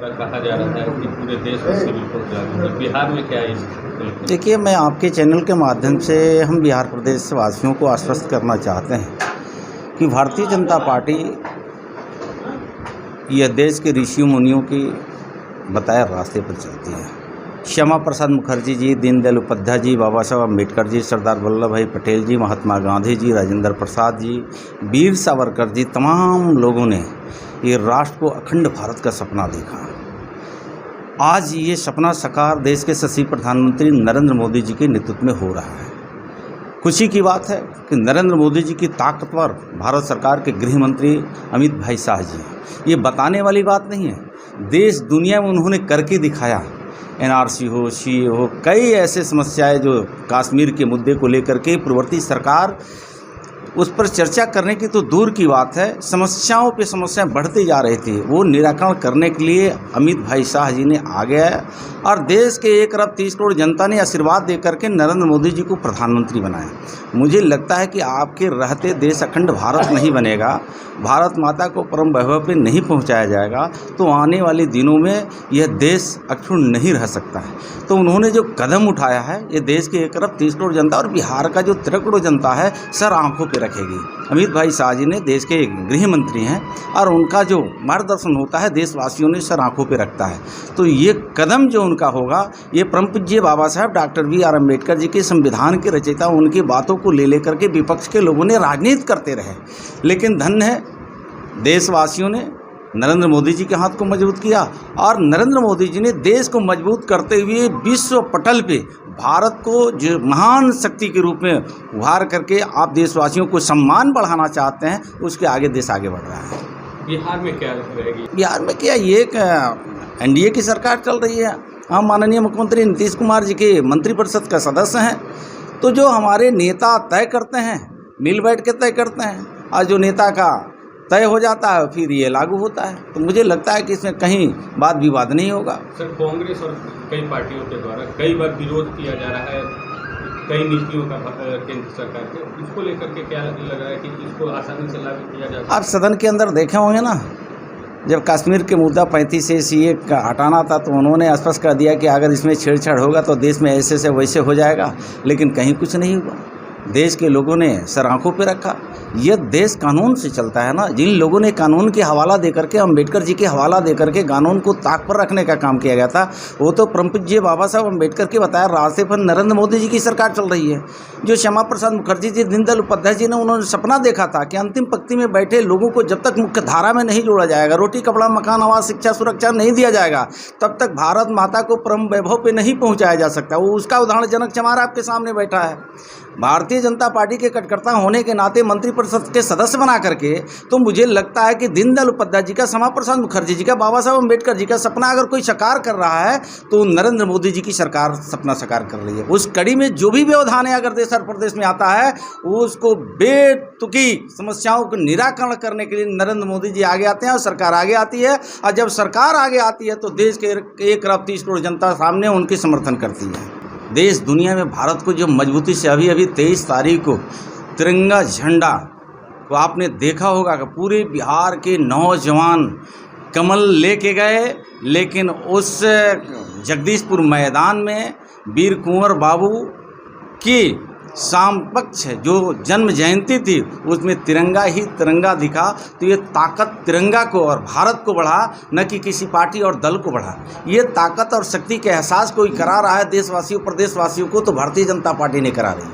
द्वारा कहा जा रहा है कि पूरे देश में सिविल कोड लागू है, बिहार में क्या है इस? देखिए, मैं आपके चैनल के माध्यम से हम बिहार प्रदेश वासियों को आश्वस्त करना चाहते हैं कि भारतीय जनता पार्टी यह देश के ऋषियों मुनियों की बताए रास्ते पर चलती है। श्यामा प्रसाद मुखर्जी जी, दीनदयाल उपाध्याय जी, बाबा साहब अम्बेडकर जी, सरदार वल्लभ भाई पटेल जी, महात्मा गांधी जी, राजेंद्र प्रसाद जी, वीर सावरकर जी, तमाम लोगों ने ये राष्ट्र को अखंड भारत का सपना देखा। आज ये सपना साकार देश के यशस्वी प्रधानमंत्री नरेंद्र मोदी जी के नेतृत्व में हो रहा है। खुशी की बात है कि नरेंद्र मोदी जी की ताकतवर भारत सरकार के गृह मंत्री अमित भाई शाह जी, ये बताने वाली बात नहीं है, देश दुनिया में उन्होंने करके दिखाया। एनआरसी हो, सीए हो, कई ऐसे समस्याएं जो कश्मीर के मुद्दे को लेकर के पूर्ववर्ती सरकार उस पर चर्चा करने की तो दूर की बात है, समस्याओं पे समस्याएं बढ़ती जा रही थी, वो निराकरण करने के लिए अमित भाई शाह जी ने आ गया है और देश के 1 अरब 30 करोड़ जनता ने आशीर्वाद दे करके नरेंद्र मोदी जी को प्रधानमंत्री बनाया। मुझे लगता है कि आपके रहते देश अखंड भारत नहीं बनेगा, भारत माता को परम वैभव पे नहीं पहुंचाया जाएगा, तो आने वाले दिनों में यह देश अक्षुण्ण नहीं रह सकता है। तो उन्होंने जो कदम उठाया है, ये देश के 1 अरब 30 करोड़ जनता और बिहार का जो 13 करोड़ जनता है सर आंखों पे रखेगी। अमित भाई शाह जी ने देश के गृह मंत्री हैं और उनका जो मार्गदर्शन होता है देशवासियों ने सर आंखों पे रखता है। तो ये कदम जो उनका होगा, ये परम पूज्य बाबा साहब डॉक्टर BR अम्बेडकर जी के संविधान के रचयिता, उनकी बातों को ले लेकर के विपक्ष के लोगों ने राजनीति करते रहे, लेकिन धन्य है देशवासियों ने नरेंद्र मोदी जी के हाथ को मजबूत किया और नरेंद्र मोदी जी ने देश को मजबूत करते हुए विश्व पटल पे भारत को जो महान शक्ति के रूप में उभार करके आप देशवासियों को सम्मान बढ़ाना चाहते हैं, उसके आगे देश आगे बढ़ रहा है। बिहार में क्या रहेगी? बिहार में क्या, ये एनडीए की सरकार चल रही है। हम माननीय मुख्यमंत्री नीतीश कुमार जी के मंत्रिपरिषद का सदस्य हैं, तो जो हमारे नेता तय करते हैं, मिल बैठ के तय करते हैं और जो नेता का तय हो जाता है फिर ये लागू होता है। तो मुझे लगता है कि इसमें कहीं वाद विवाद नहीं होगा। सर, कांग्रेस और कई पार्टियों के द्वारा कई बार विरोध किया जा रहा है कई नीतियों का केंद्र सरकार के, इसको लेकर के क्या लग रहा है कि इसको आसानी से लागू किया जा सकता है? आप सदन के अंदर देखे होंगे ना, जब कश्मीर के मुद्दा 35 से सीए का हटाना था तो उन्होंने स्पष्ट कर दिया कि अगर इसमें छेड़छाड़ होगा तो देश में ऐसे से वैसे हो जाएगा, लेकिन कहीं कुछ नहीं हुआ। देश के लोगों ने सर आंखों पे रखा। यह देश कानून से चलता है ना, जिन लोगों ने कानून के हवाला दे करके, अम्बेडकर जी के हवाला दे करके कानून को ताक पर रखने का काम किया गया था, वो तो परम पूज्य बाबा साहब अम्बेडकर के बताया रास्ते पर नरेंद्र मोदी जी की सरकार चल रही है। जो श्यामा प्रसाद मुखर्जी जी, दीनदयाल उपाध्याय जी ने उन्होंने सपना देखा था कि अंतिम पंक्ति में बैठे लोगों को जब तक मुख्य धारा में नहीं जोड़ा जाएगा, रोटी कपड़ा मकान आवास शिक्षा सुरक्षा नहीं दिया जाएगा, तब तक भारत माता को परम वैभव पे नहीं पहुंचाया जा सकता। वो उसका उदाहरण जनक चमार आपके सामने बैठा है। भारतीय जनता पार्टी के कार्यकर्ता होने के नाते मंत्रिपरिषद के सदस्य बना करके, तो मुझे लगता है कि दीनदयाल उपाध्याय जी का, श्यामा प्रसाद मुखर्जी जी का, बाबा साहब अम्बेडकर जी का सपना अगर कोई साकार कर रहा है तो नरेंद्र मोदी जी की सरकार सपना साकार कर रही है। उस कड़ी में जो भी व्यवधान है अगर देश और प्रदेश में आता है, उसको बेतुकी समस्याओं को निराकरण करने के लिए नरेंद्र मोदी जी आगे आते हैं और सरकार आगे आती है। और जब सरकार आगे आती है तो देश के 1 अरब 30 करोड़ जनता सामने उनकी समर्थन करती है। देश दुनिया में भारत को जो मजबूती से अभी 23 तारीख को तिरंगा झंडा को आपने देखा होगा कि पूरे बिहार के नौजवान कमल लेके गए, लेकिन उस जगदीशपुर मैदान में वीर कुंवर बाबू की शाम पक्ष जो जन्म जयंती थी उसमें तिरंगा ही तिरंगा दिखा। तो ये ताकत तिरंगा को और भारत को बढ़ा, न कि किसी पार्टी और दल को बढ़ा। ये ताकत और शक्ति के एहसास कोई करा रहा है देशवासियों प्रदेशवासियों को, तो भारतीय जनता पार्टी ने करा रही है।